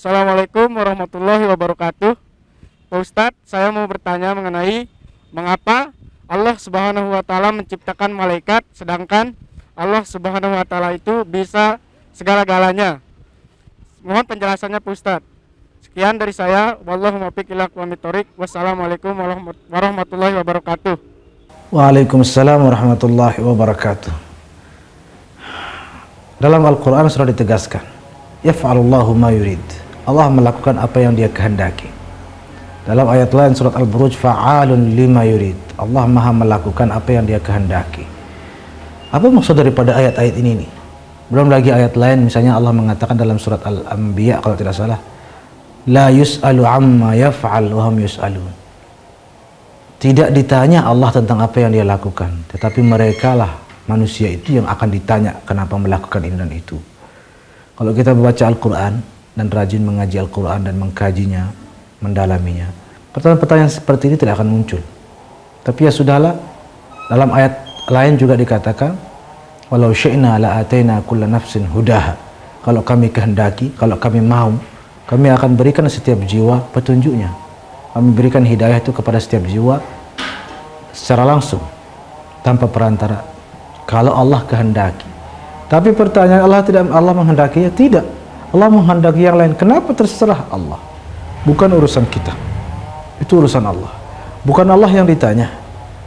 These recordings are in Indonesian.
Assalamualaikum warahmatullahi wabarakatuh. Pak Ustadz, saya mau bertanya mengenai mengapa Allah Subhanahu wa taala menciptakan malaikat sedangkan Allah Subhanahu wa taala itu bisa segala-galanya. Mohon penjelasannya Pak Ustadz. Sekian dari saya. Wallahu muwaffiq ila aqwamit thoriq. Wassalamualaikum warahmatullahi wabarakatuh. Waalaikumsalam warahmatullahi wabarakatuh. Dalam Al-Quran sudah ditegaskan, yaf'alullahu ma yurid. Allah melakukan apa yang dia kehendaki. Dalam ayat lain surat Al-Buruj, fa'alun lima yurid. Allah maha melakukan apa yang dia kehendaki. Apa maksud daripada ayat-ayat ini nih? Belum lagi ayat lain, misalnya Allah mengatakan dalam surat Al-Anbiya kalau tidak salah, la yus'alu amma yaf'al wa hum yus'alun. Tidak ditanya Allah tentang apa yang dia lakukan, tetapi mereka lah manusia itu yang akan ditanya kenapa melakukan ini dan itu. Kalau kita membaca Al-Quran dan rajin mengaji Al-Quran dan mengkajinya, mendalaminya, pertanyaan-pertanyaan seperti ini tidak akan muncul. Tapi ya sudahlah, dalam ayat lain juga dikatakan, walau syi'na la ataina kulla nafsin hudaha. Kalau kami kehendaki, kalau kami mau, kami akan berikan setiap jiwa petunjuknya. Kami berikan hidayah itu kepada setiap jiwa secara langsung, tanpa perantara, kalau Allah kehendaki. Tapi pertanyaan, Allah menghendakinya? Tidak. Allah menghendaki yang lain. Kenapa? Terserah Allah. Bukan urusan kita. Itu urusan Allah. Bukan Allah yang ditanya.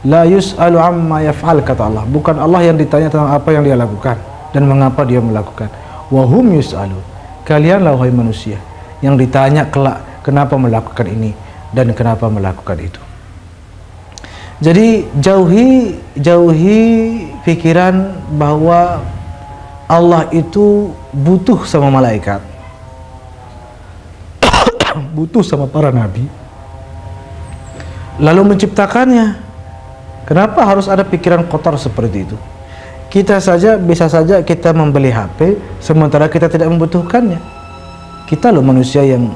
La yus'alu amma yaf'al, kata Allah. Bukan Allah yang ditanya tentang apa yang dia lakukan dan mengapa dia melakukan. Wa hum yus'alu. Kalianlah wahai manusia yang ditanya kelak kenapa melakukan ini dan kenapa melakukan itu. Jadi jauhi pikiran bahwa Allah itu butuh sama malaikat, butuh sama para nabi, lalu menciptakannya. Kenapa harus ada pikiran kotor seperti itu? Kita saja bisa saja kita membeli HP sementara kita tidak membutuhkannya. Kita loh manusia yang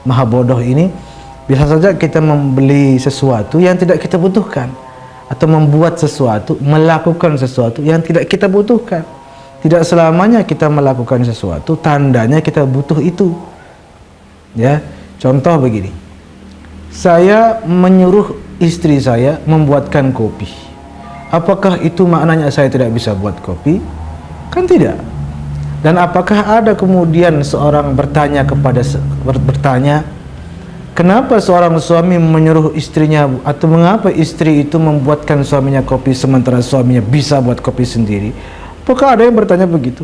maha bodoh ini, bisa saja kita membeli sesuatu yang tidak kita butuhkan, atau membuat sesuatu, melakukan sesuatu yang tidak kita butuhkan. Tidak selamanya kita melakukan sesuatu tandanya kita butuh itu. Ya, contoh begini. Saya menyuruh istri saya membuatkan kopi. Apakah itu maknanya saya tidak bisa buat kopi? Kan tidak. Dan apakah ada kemudian seorang bertanya, kenapa seorang suami menyuruh istrinya, atau mengapa istri itu membuatkan suaminya kopi sementara suaminya bisa buat kopi sendiri? Apakah ada yang bertanya begitu?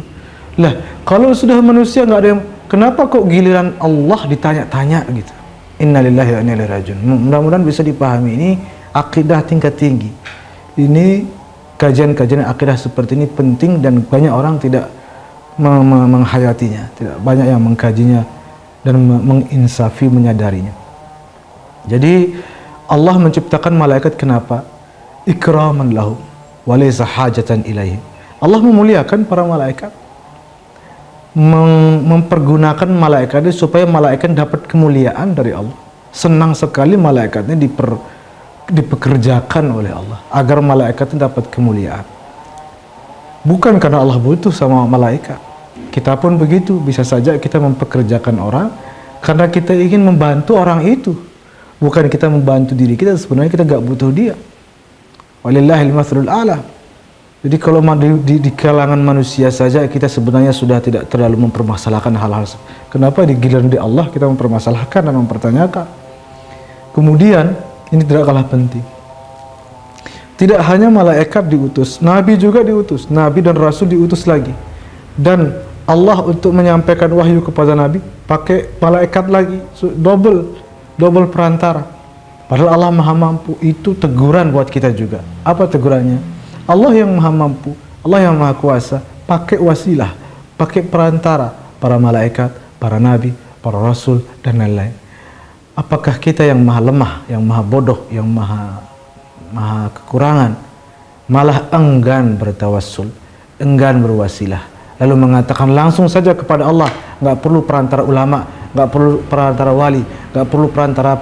Lah, kalau sudah manusia nggak ada yang, kenapa kok giliran Allah ditanya-tanya gitu? Innalillahi wa inna ilaihi rajiun. Mudah-mudahan bisa dipahami, ini akidah tingkat tinggi. Ini kajian-kajian akidah seperti ini penting dan banyak orang tidak menghayatinya, tidak banyak yang mengkajinya dan menginsafi, menyadarinya. Jadi Allah menciptakan malaikat kenapa? Ikraman lahu wa laysa hajatan ilaihi. Allah memuliakan para malaikat, mempergunakan malaikat itu supaya malaikat dapat kemuliaan dari Allah. Senang sekali malaikatnya dipekerjakan oleh Allah agar malaikatnya dapat kemuliaan. Bukan karena Allah butuh sama malaikat. Kita pun begitu, bisa saja kita mempekerjakan orang karena kita ingin membantu orang itu, bukan kita membantu diri kita. Sebenarnya kita gak butuh dia. Walillahil mathalul a'la. Jadi kalau di kalangan manusia saja kita sebenarnya sudah tidak terlalu mempermasalahkan hal-hal. Kenapa di giliran di Allah kita mempermasalahkan dan mempertanyakan? Kemudian ini tidak kalah penting. Tidak hanya malaikat diutus, nabi juga diutus, nabi dan rasul diutus lagi. Dan Allah untuk menyampaikan wahyu kepada nabi pakai malaikat lagi, double perantara. Padahal Allah maha mampu. Itu teguran buat kita juga. Apa tegurannya? Allah yang maha mampu, Allah yang maha kuasa, pakai wasilah, pakai perantara, para malaikat, para nabi, para rasul, dan lain-lain. Apakah kita yang maha lemah, yang maha bodoh, yang maha kekurangan, malah enggan bertawassul, enggan berwasilah, lalu mengatakan langsung saja kepada Allah, nggak perlu perantara ulama, nggak perlu perantara wali, nggak perlu perantara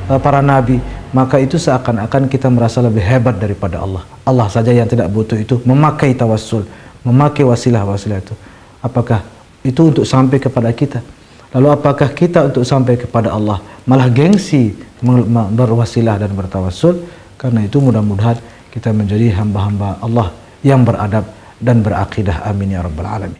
para nabi, maka itu seakan-akan kita merasa lebih hebat daripada Allah. Allah saja yang tidak butuh itu, memakai tawassul, memakai wasilah-wasilah itu. Apakah itu untuk sampai kepada kita? Lalu apakah kita untuk sampai kepada Allah malah gengsi berwasilah dan bertawassul? Karena itu mudah-mudahan kita menjadi hamba-hamba Allah yang beradab dan berakidah. Amin ya rabbal alamin.